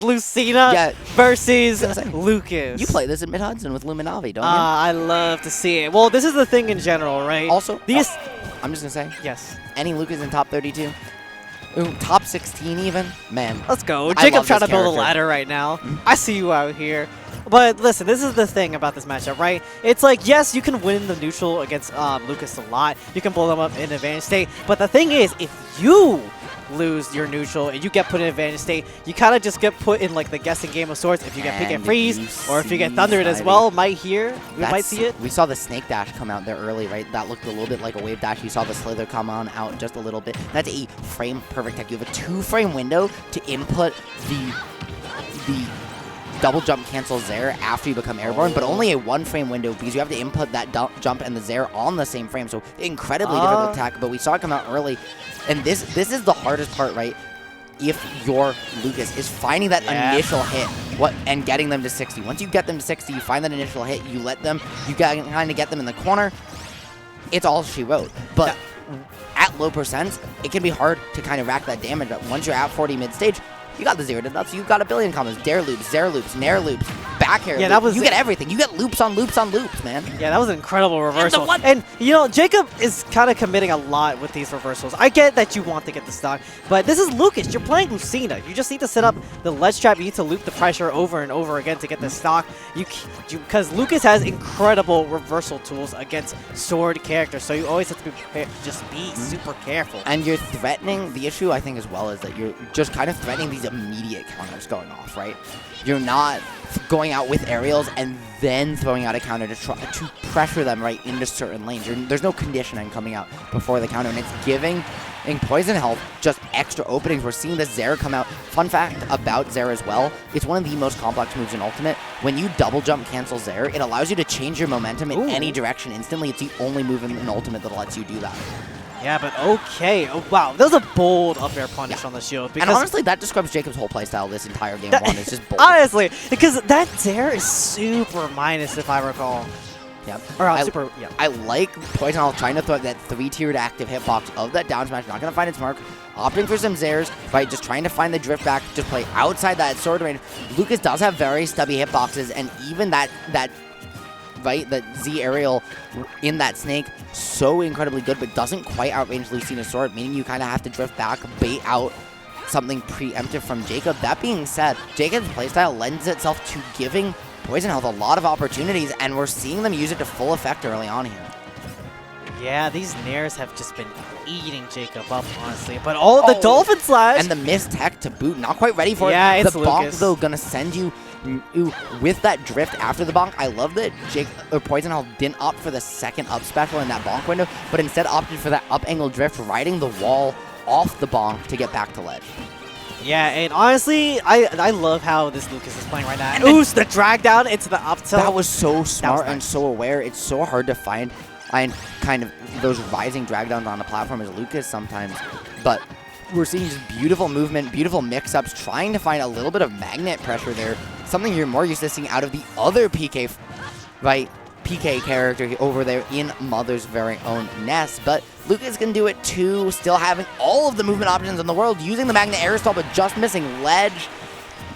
Lucina versus Lucas. You play this in Mid-Hudson with Luminavi, don't you? I love to see it. Well, this is the thing in general, right? Also, these. I'm just gonna say. Yes. Any Lucas in top 32? Ooh, top 16 even? Man. Let's go. Jacob trying to build a ladder right now. I see you out here. But listen, this is the thing about this matchup, right? It's like, yes, you can win the neutral against Lucas a lot. You can blow them up in advantage state. But the thing is, if you lose your neutral and you get put in advantage state, you kind of just get put in like the guessing game of sorts. If you get pick and freeze, or if you get thundered as well, we might see it. We saw the snake dash come out there early, right? That looked a little bit like a wave dash. You saw the slither come on out just a little bit. That's a frame perfect tech. You have a 2-frame window to input the double jump cancels there after you become airborne, but only a 1-frame window because you have to input that jump and the Zair on the same frame. So incredibly difficult attack, but we saw it come out early. And this is the hardest part, right? If your Lucas is finding that initial hit and getting them to 60. Once you get them to 60, you find that initial hit, you let them, you kind of get them in the corner. It's all she wrote. But at low percents, it can be hard to kind of rack that damage up. Once you're at 40 mid-stage, you got the 0 to nuts. You've got a billion combos. Dare loops, Zair loops, Nair loops, back air loops. You get everything. You get loops on loops on loops, man. Yeah, that was an incredible reversal. And, you know, Jacob is kind of committing a lot with these reversals. I get that you want to get the stock, but this is Lucas. You're playing Lucina. You just need to set up the ledge trap. You need to loop the pressure over and over again to get the stock. Because Lucas has incredible reversal tools against sword characters, so you always have to be super careful. And you're threatening, the issue I think as well is that you're just kind of threatening these immediate counters going off, right? You're not going out with aerials and then throwing out a counter to try to pressure them right into certain lanes. There's no conditioning coming out before the counter, and it's giving in PoisonHealth just extra openings. We're seeing the Zair come out. Fun fact about Zair as well, it's one of the most complex moves in Ultimate. When you double jump cancel Zair, it allows you to change your momentum in any direction instantly. It's the only move in Ultimate that lets you do that. Yeah, but okay. Oh, wow, that was a bold up air punish on the shield. And honestly, that describes Jacob's whole playstyle this entire game one. It's just bold. Honestly, because that Zair is super minus, if I recall. Yep. Or super, yeah. I like PoisonHealth trying to throw that 3-tiered active hitbox of that down smash. Not going to find its mark. Opting for some Zairs, right? Just trying to find the drift back. Just play outside that sword range. Lucas does have very stubby hitboxes, and even that right, the Z aerial in that snake, so incredibly good, but doesn't quite outrange Lucina's sword, meaning you kind of have to drift back, bait out something preemptive from Jacob. That being said, Jacob's playstyle lends itself to giving PoisonHealth a lot of opportunities, and we're seeing them use it to full effect early on here. Yeah, these Nairs have just been eating Jacob up, honestly. But the Dolphin Slash! And the missed tech to boot, not quite ready for it. Yeah, it's the Lucas. bonk, though, gonna send you with that drift after the bonk. I love that PoisonHealth didn't opt for the second up special in that bonk window, but instead opted for that up angle drift, riding the wall off the bonk to get back to ledge. Yeah, and honestly, I love how this Lucas is playing right now. Ooh, the drag down into the up tilt. That was so smart and so aware. It's so hard to find kind of those rising drag downs on the platform as Lucas sometimes, but we're seeing just beautiful movement, beautiful mix-ups, trying to find a little bit of magnet pressure there, something you're more used to seeing out of the other PK, right, PK character over there in Mother's very own Ness, but Lucas can do it too, still having all of the movement options in the world, using the magnet air stall, but just missing ledge,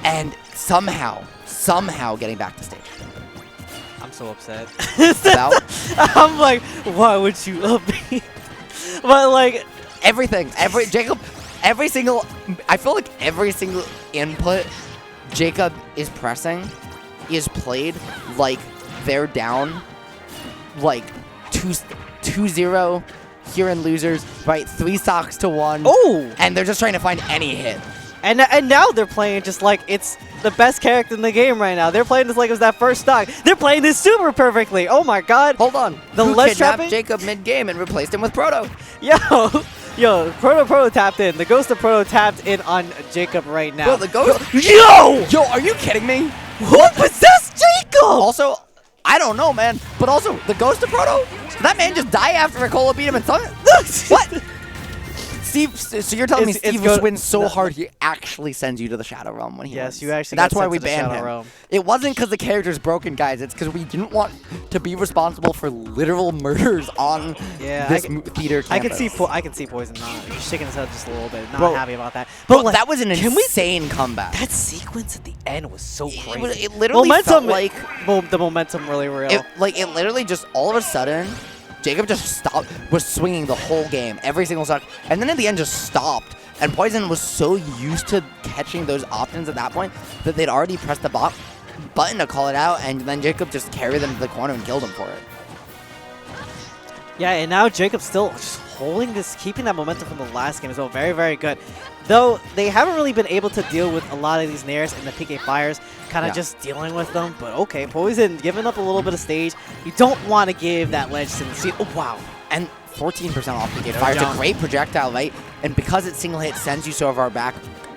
and somehow getting back to stage. I'm so upset. I'm like, why would you up me? But like everything, I feel like every single input Jacob is pressing is played like they're down like 2-0 here in losers, right? 3 stocks to 1. Oh! And they're just trying to find any hit. And now they're playing just like it's the best character in the game right now. They're playing this like it was that first stock. They're playing this super perfectly. Oh my god. Hold on. The ledge trapping? Jacob mid-game and replaced him with Proto. Yo, Proto tapped in. The Ghost of Proto tapped in on Jacob right now. Bro, the Ghost... Yo, are you kidding me? What possessed Jacob? Also, I don't know, man. But also, the Ghost of Proto? Did that man just die after Ricola beat him in Summit? What? Steve, so you're telling me It's Steve good. wins so hard he actually sends you to the Shadow Realm when he Yes, wins. you actually. That's got why sent we to the banned Shadow him. Realm. It wasn't because the character's broken, guys. It's because we didn't want to be responsible for literal murders on this theater campus. I can see Poison not just shaking his head just a little bit, not Bro, happy about that. But like, that was an insane comeback. That sequence at the end was so crazy. It literally felt like the momentum really real. It literally just all of a sudden, Jacob just stopped, was swinging the whole game, every single shot, and then at the end just stopped. And Poison was so used to catching those options at that point that they'd already pressed the button to call it out, and then Jacob just carried them to the corner and killed him for it. Yeah, and now Jacob's still just holding this, keeping that momentum from the last game as well. Very, very good. Though they haven't really been able to deal with a lot of these nairs and the PK fires, kind of just dealing with them. But okay, Poison giving up a little bit of stage. You don't want to give that ledge to Lucina. Oh, wow. And 14% off PK fire. It's a great projectile, right? And because it's single hit, sends you so far back.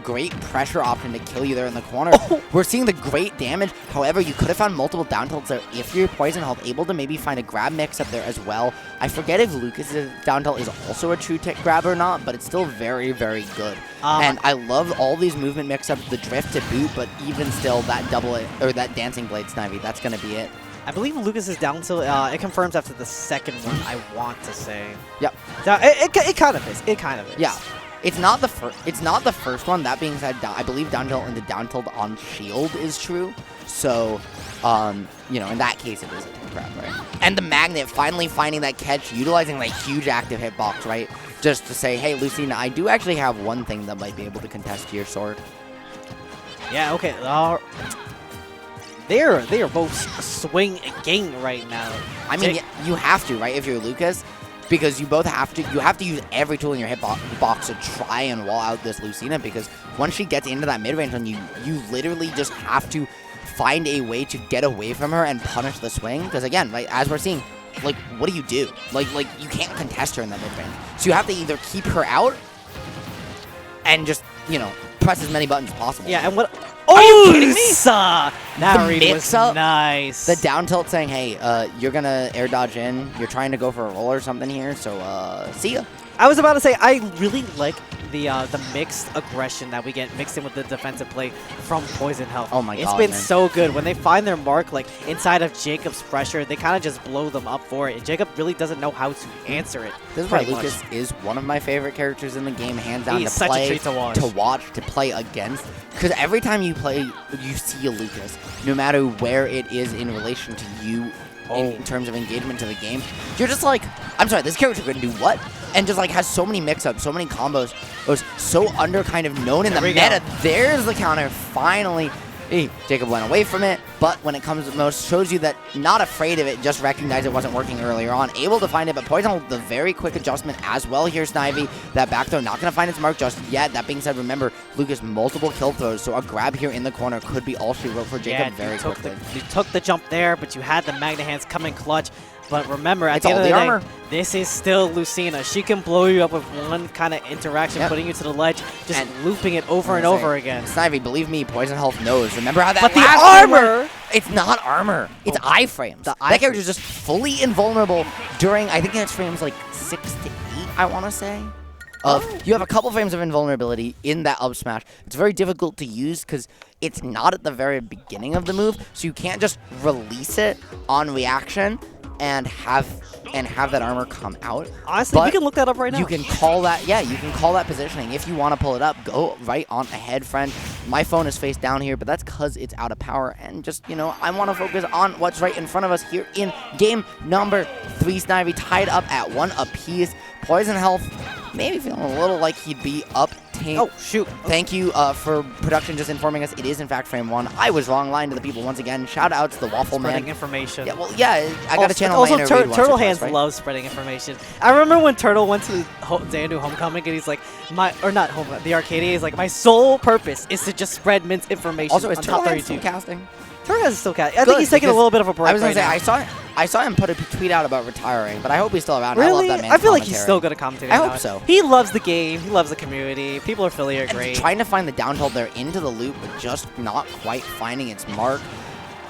Great pressure option to kill you there in the corner. We're seeing the great damage. However, you could have found multiple down tilts there if you're PoisonHealth, able to maybe find a grab mix up there as well. I forget if Lucas's down tilt is also a true tick grab or not, but it's still very, very good. And I love all these movement mix-ups, the drift to boot, but even still, that that dancing blade Snivy, that's going to be it. I believe Lucas's down tilt, it confirms after the second one, I want to say. Yep. So it kind of is. It kind of is. Yeah. It's not the first one. That being said, I believe down tilt and the down tilt on shield is true. So, you know, in that case, it is a tick grab, right? And the magnet finally finding that catch, utilizing that huge active hitbox, right? Just to say, hey, Lucina, I do actually have one thing that might be able to contest your sword. Yeah. Okay. They are both swinging right now. I mean, you have to, right? If you're Lucas. Because you have to use every tool in your hitbox to try and wall out this Lucina, because once she gets into that mid-range on you, you literally just have to find a way to get away from her and punish the swing. Because again, like, as we're seeing, like, what do you do? Like you can't contest her in that mid-range. So you have to either keep her out and just, you know, press as many buttons as possible. Yeah, and what... Oh, are you kidding me? That read was nice. The down tilt saying, hey, you're going to air dodge in. You're trying to go for a roll or something here, so see ya. I was about to say, I really like the mixed aggression that we get mixed in with the defensive play from PoisonHealth. Oh my god, it's been so good. When they find their mark, like, inside of Jacob's pressure, they kind of just blow them up for it. And Jacob really doesn't know how to answer it. This is why Lucas is one of my favorite characters in the game, hands down, to play, such a treat to watch, to play against. Because every time you play, you see a Lucas, no matter where it is in relation to you, in terms of engagement to the game, you're just like, I'm sorry, this character can do what? And just like has so many mix-ups, so many combos, was so under kind of known in the meta. There's the counter, finally. Hey, Jacob went away from it, but when it comes to most, shows you that not afraid of it, just recognized it wasn't working earlier on. Able to find it, but Poison, the very quick adjustment as well here, Snivy. That back throw, not going to find its mark just yet. That being said, remember, Lucas, multiple kill throws, so a grab here in the corner could be all she wrote for Jacob very quickly. You took the jump there, but you had the Magna Hands come in clutch. But remember, at the end of the day, this is still Lucina. She can blow you up with one kind of interaction, putting you to the ledge, just looping it over and over again. Snivy, believe me, PoisonHealth knows. Remember how that But the armor! It's not armor. It's iframes. That character's just fully invulnerable during, I think it's frames like 6 to 8, I want to say. You have a couple frames of invulnerability in that up smash. It's very difficult to use because it's not at the very beginning of the move, so you can't just release it on reaction and have that armor come out. Honestly, we can look that up right now. You can call that, you can call that positioning. If you want to pull it up, go right on ahead, friend. My phone is face down here, but that's because it's out of power. And just, you know, I want to focus on what's right in front of us here in game number 3. Snivy tied up at 1 apiece. PoisonHealth maybe feeling a little like he'd be up. Oh, shoot. Thank you for production just informing us. It is, in fact, frame 1. I was wrong. Lying to the people once again. Shout out to the Waffle Man. Spreading information. Yeah, well, yeah, I got a channel also, my Turtle Hands loves spreading information. I remember when Turtle went to Xanadu Homecoming and he's like, the Arcadia is like, my sole purpose is to just spread Mint's information also, is on Turtle top Hands 32. still casting? Turtle Hands is still casting. I think he's taking a little bit of a break. I was going to say, I saw him put a tweet out about retiring, but I hope he's still around. Really? I love that man. I feel like he's still going to commentate. I hope so. He loves the game. He loves the community. People are Philly are great. Trying to find the down tilt there into the loop, but just not quite finding its mark.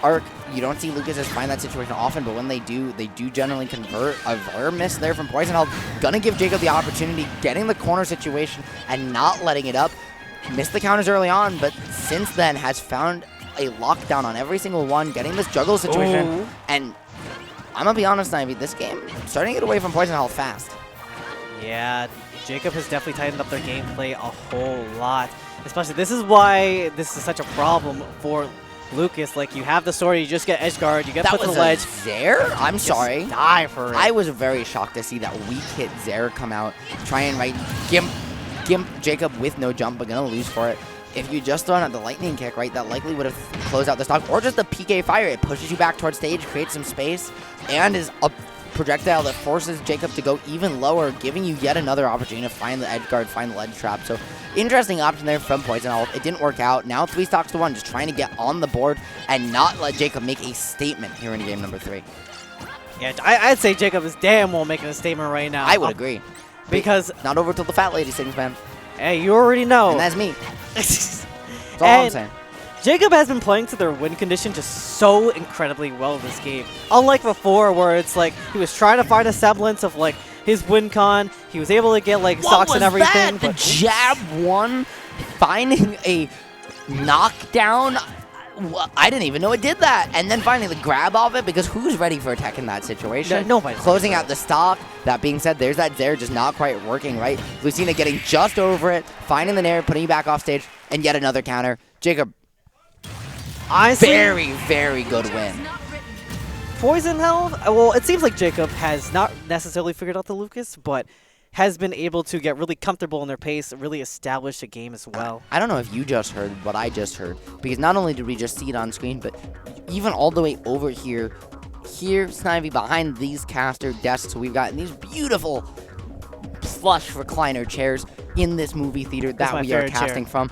arc, you don't see Lucas find that situation often, but when they do generally convert. A rare miss there from PoisonHealth. Gonna give Jacob the opportunity, getting the corner situation and not letting it up. Missed the counters early on, but since then has found a lockdown on every single one, getting this juggle situation. Ooh. And I'm gonna be honest, Ivy, this game starting to get away from PoisonHealth fast. Yeah, Jacob has definitely tightened up their gameplay a whole lot. Especially, this is why this is such a problem for Lucas. Like, you have the sword, you just get edge guard, you get put to the ledge. Zaire? I'm sorry. Die for it. I was very shocked to see that weak hit Zaire come out, try and gimp Jacob with no jump, but gonna lose for it. If you just throw out the lightning kick, right, that likely would have closed out the stock, or just the PK fire. It pushes you back towards stage, creates some space, and is a projectile that forces Jacob to go even lower, giving you yet another opportunity to find the edge guard, find the ledge trap. So interesting option there from PoisonHealth. It didn't work out. Now 3 stocks to 1, just trying to get on the board and not let Jacob make a statement here in game number 3. Yeah, I'd say Jacob is damn well making a statement right now. I would agree. Because not over till the fat lady sings, man. Hey, you already know. And that's me. That's all I'm saying. Jacob has been playing to their win condition just so incredibly well this game. Unlike before, where it's like he was trying to find a semblance of like his win con. He was able to get like stocks and everything. What was that? The jab one, finding a knockdown. I didn't even know it did that. And then finding the grab off it, because who's ready for attack in that situation? Nobody. Closing out the stock. That being said, there's that Zaire just not quite working, right? Lucina getting just over it, finding the nair, putting you back off stage, and yet another counter. Jacob, honestly, very, very good win. PoisonHealth, well, it seems like Jacob has not necessarily figured out the Lucas, but has been able to get really comfortable in their pace, really establish a game as well. I don't know if you just heard what I just heard, because not only did we just see it on screen, but even all the way over here, Snivy, behind these caster desks, we've got these beautiful plush recliner chairs in this movie theater that we are casting from.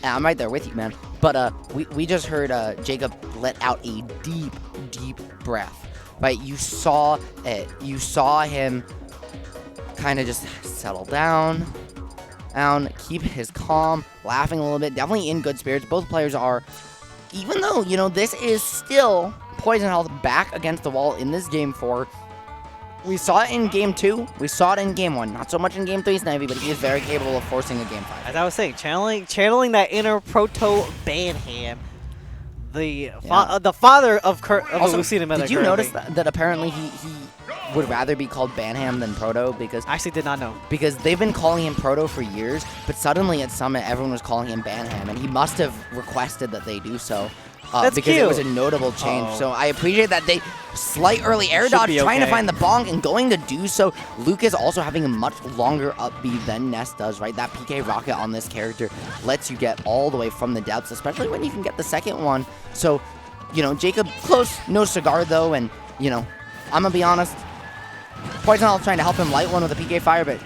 I'm right there with you, man. But we just heard Jacob let out a deep, deep breath. Right? You saw it. You saw him kind of just settle down, keep his calm, laughing a little bit, definitely in good spirits. Both players are, even though, you know, this is still PoisonHealth back against the wall in this game 4. We saw it in game 2, we saw it in game 1, not so much in game 3, Snivy, but he is very capable of forcing a game 5. As I was saying, channeling that inner proto Banham, the father of Also, Lucina Meta. did you notice that apparently he would rather be called Banham than Proto? Because I actually did not know. Because they've been calling him Proto for years, but suddenly at Summit everyone was calling him Banham, and he must have requested that they do so. That's because cute. It was a notable change. So I appreciate that they slight early air dodge, trying to find the bonk and going to do so. Lucas also having a much longer up B than Ness does, right? That PK rocket on this character lets you get all the way from the depths, especially when you can get the second one. So, you know, Jacob close, no cigar though, and, you know, I'm going to be honest, PoisonHealth trying to help him light one with a PK fire, but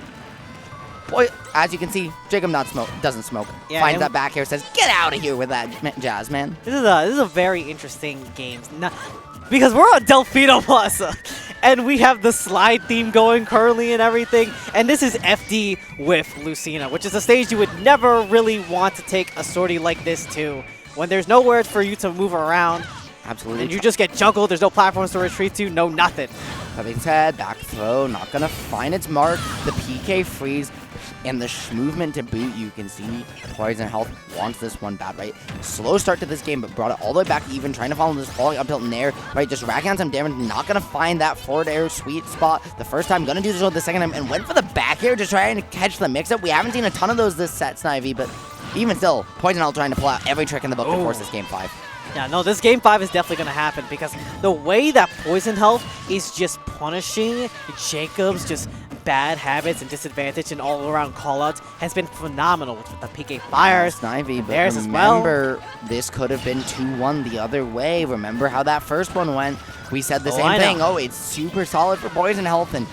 boy, as you can see, Jacob doesn't smoke. Yeah, finds that back here, says, "Get out of here with that jazz, man." This is a very interesting game, because we're on Delfino Plaza, and we have the slide theme going currently and everything, and this is FD with Lucina, which is a stage you would never really want to take a sortie like this to, when there's nowhere for you to move around. Absolutely. And you just get juggled, there's no platforms to retreat to, no nothing. That being said, back throw, not going to find its mark. The PK freeze and the movement to boot, you can see PoisonHealth wants this one bad, right? Slow start to this game, but brought it all the way back even, trying to follow this falling up tilt nair, right? Just racking on some damage, not going to find that forward air sweet spot the first time, going to do this the second time, and went for the back air to try and catch the mix-up. We haven't seen a ton of those this set, Snivy, but even still, PoisonHealth trying to pull out every trick in the book to force this game 5. Yeah, no, this game 5 is definitely going to happen, because the way that PoisonHealth is just punishing Jacob's just bad habits and disadvantage and all-around callouts has been phenomenal with the PK fires. Snivy, but theirs remember, this could have been 2-1 the other way. Remember how that first one went? We said the same thing. Oh, it's super solid for PoisonHealth, and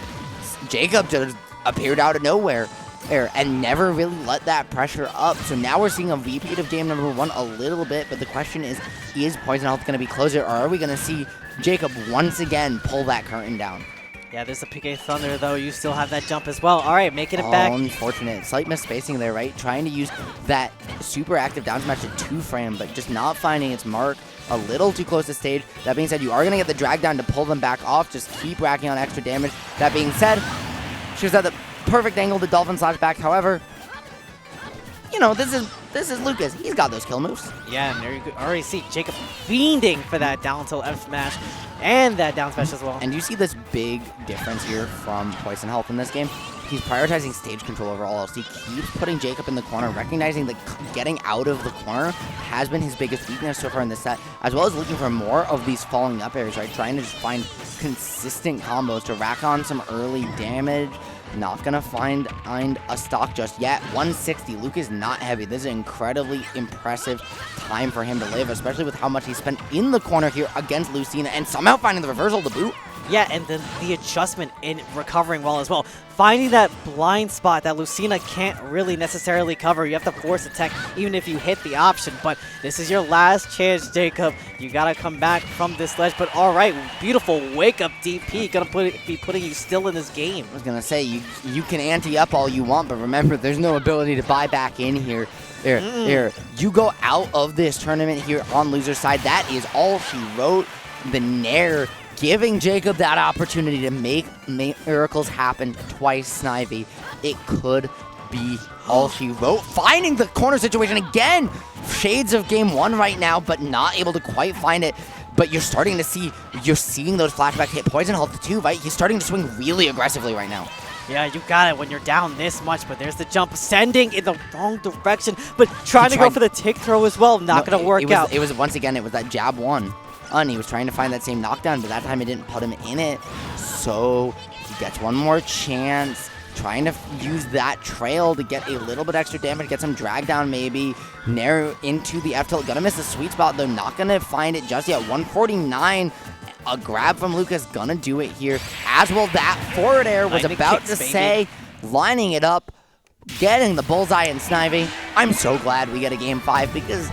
Jacob just appeared out of nowhere and never really let that pressure up. So now we're seeing a repeat of game number 1 a little bit, but the question is PoisonHealth going to be closer, or are we going to see Jacob once again pull that curtain down? Yeah, there's a PK Thunder, though. You still have that jump as well. All right, making it back. Unfortunate. Slight misspacing there, right? Trying to use that super active down smash to 2-frame, but just not finding its mark. A little too close to stage. That being said, you are going to get the drag down to pull them back off. Just keep racking on extra damage. That being said, she was at the perfect angle to Dolphin slash back. However, you know, this is Lucas. He's got those kill moves. Yeah, and there you already see Jacob fiending for that down tilt F smash and that down smash as well. And you see this big difference here from PoisonHealth in this game. He's prioritizing stage control over all else. He keeps putting Jacob in the corner, recognizing that getting out of the corner has been his biggest weakness so far in this set, as well as looking for more of these following up areas, right? Trying to just find consistent combos to rack on some early damage. Not gonna find a stock just yet. 160. Luke is not heavy. This is an incredibly impressive time for him to live, especially with how much he spent in the corner here against Lucina and somehow finding the reversal to boot. Yeah, and then the adjustment in recovering well as well. Finding that blind spot that Lucina can't really necessarily cover. You have to force attack even if you hit the option. But this is your last chance, Jacob. You got to come back from this ledge. But all right, beautiful wake-up DP. Going to be putting you still in this game. I was going to say, you can ante up all you want, but remember, there's no ability to buy back in here. Here. You go out of this tournament here on loser side. That is all she wrote. The Nair giving Jacob that opportunity to make miracles happen twice, Snivy. It could be all she wrote. Finding the corner situation again. Shades of game one right now, but not able to quite find it. But you're seeing those flashbacks hit PoisonHealth too, right? He's starting to swing really aggressively right now. Yeah, you got it when you're down this much, but there's the jump sending in the wrong direction, but trying to go for the tick throw as well. Not going to work out. It was, once again, it was that jab one. He was trying to find that same knockdown, but that time it didn't put him in it. So he gets one more chance, trying to use that trail to get a little bit extra damage, get some drag down maybe. Narrow into the F tilt. Gonna miss the sweet spot though, not gonna find it just yet. 149. A grab from Lucas, gonna do it here. As well, that forward air was about to say, lining it up, getting the bullseye and Snivy. I'm so glad we get a game 5 because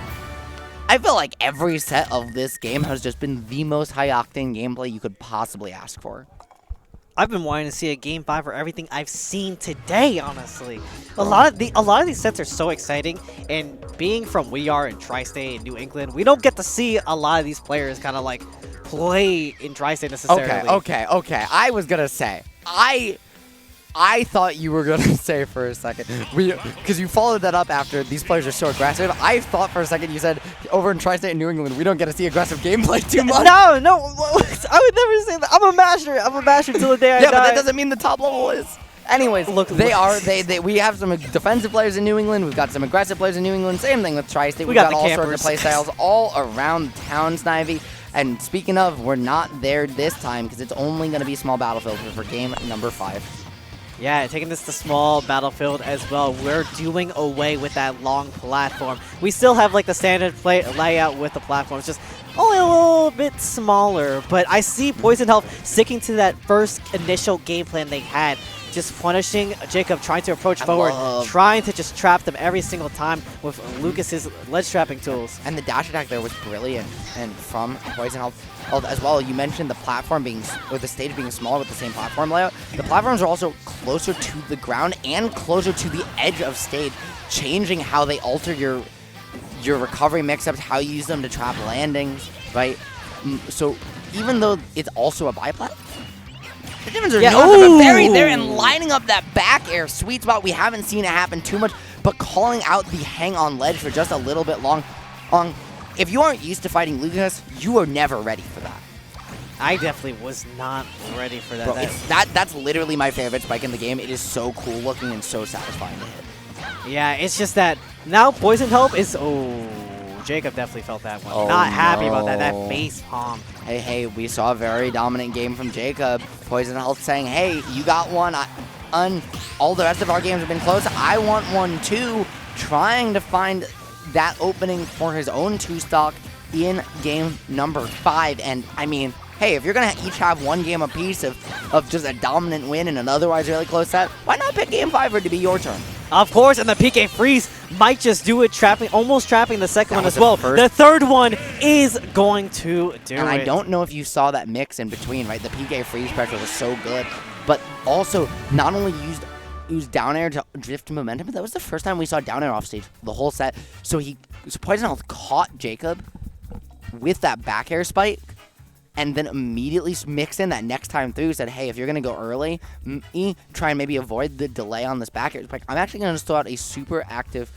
I feel like every set of this game has just been the most high-octane gameplay you could possibly ask for. I've been wanting to see a game 5 for everything I've seen today, honestly. A lot of these sets are so exciting, and being from We Are in Tri-State in New England, we don't get to see a lot of these players kind of like play in Tri-State necessarily. Okay. I was gonna say, I thought you were going to say for a second, because you followed that up after these players are so aggressive. I thought for a second you said, over in Tri-State in New England, we don't get to see aggressive gameplay too much. No, I would never say that. I'm a masher till the day I die. Yeah, but that doesn't mean the top level is. Anyways, look, we have some defensive players in New England. We've got some aggressive players in New England. Same thing with Tri-State. We've got all sorts of play styles all around town, Snivy. And speaking of, we're not there this time because it's only going to be small battlefield for game number 5. Yeah, taking this to small battlefield as well. We're doing away with that long platform. We still have like the standard layout with the platform. It's just only a little bit smaller. But I see PoisonHealth sticking to that first initial game plan they had. Just punishing Jacob, trying to approach forward, trying to just trap them every single time with Lucas's ledge trapping tools. And the dash attack there was brilliant. And from PoisonHealth as well, you mentioned the platform being, or the stage being smaller with the same platform layout. The platforms are also closer to the ground and closer to the edge of stage, changing how they alter your recovery mix-ups, how you use them to trap landings, right? So even though it's also a biplat, the difference is but buried there and lining up that back air sweet spot. We haven't seen it happen too much, but calling out the hang on ledge for just a little bit long. If you aren't used to fighting Lucas, you are never ready for that. I definitely was not ready for that. Bro, that's literally my favorite spike in the game. It is so cool looking and so satisfying to hit. Yeah, it's just that now PoisonHealth is... Jacob definitely felt that one. Not happy about that face palm. Hey, we saw a very dominant game from Jacob. PoisonHealth saying, hey, you got one. All the rest of our games have been close. I want one too. Trying to find that opening for his own 2-stock in game number 5. And I mean, hey, if you're going to each have one game apiece of just a dominant win in an otherwise really close set, why not pick game 5 for it to be your turn? Of course, and the PK freeze might just do it, almost trapping the second one was as well. first. The third one is going to do it. And I don't know if you saw that mix in between, right? The PK freeze pressure was so good, but also not only used down air to drift momentum, but that was the first time we saw down air off stage the whole set. So PoisonHealth caught Jacob with that back air spike, and then immediately mixed in that next time through, said, hey, if you're going to go early, try and maybe avoid the delay on this back air spike. I'm actually going to throw out a super active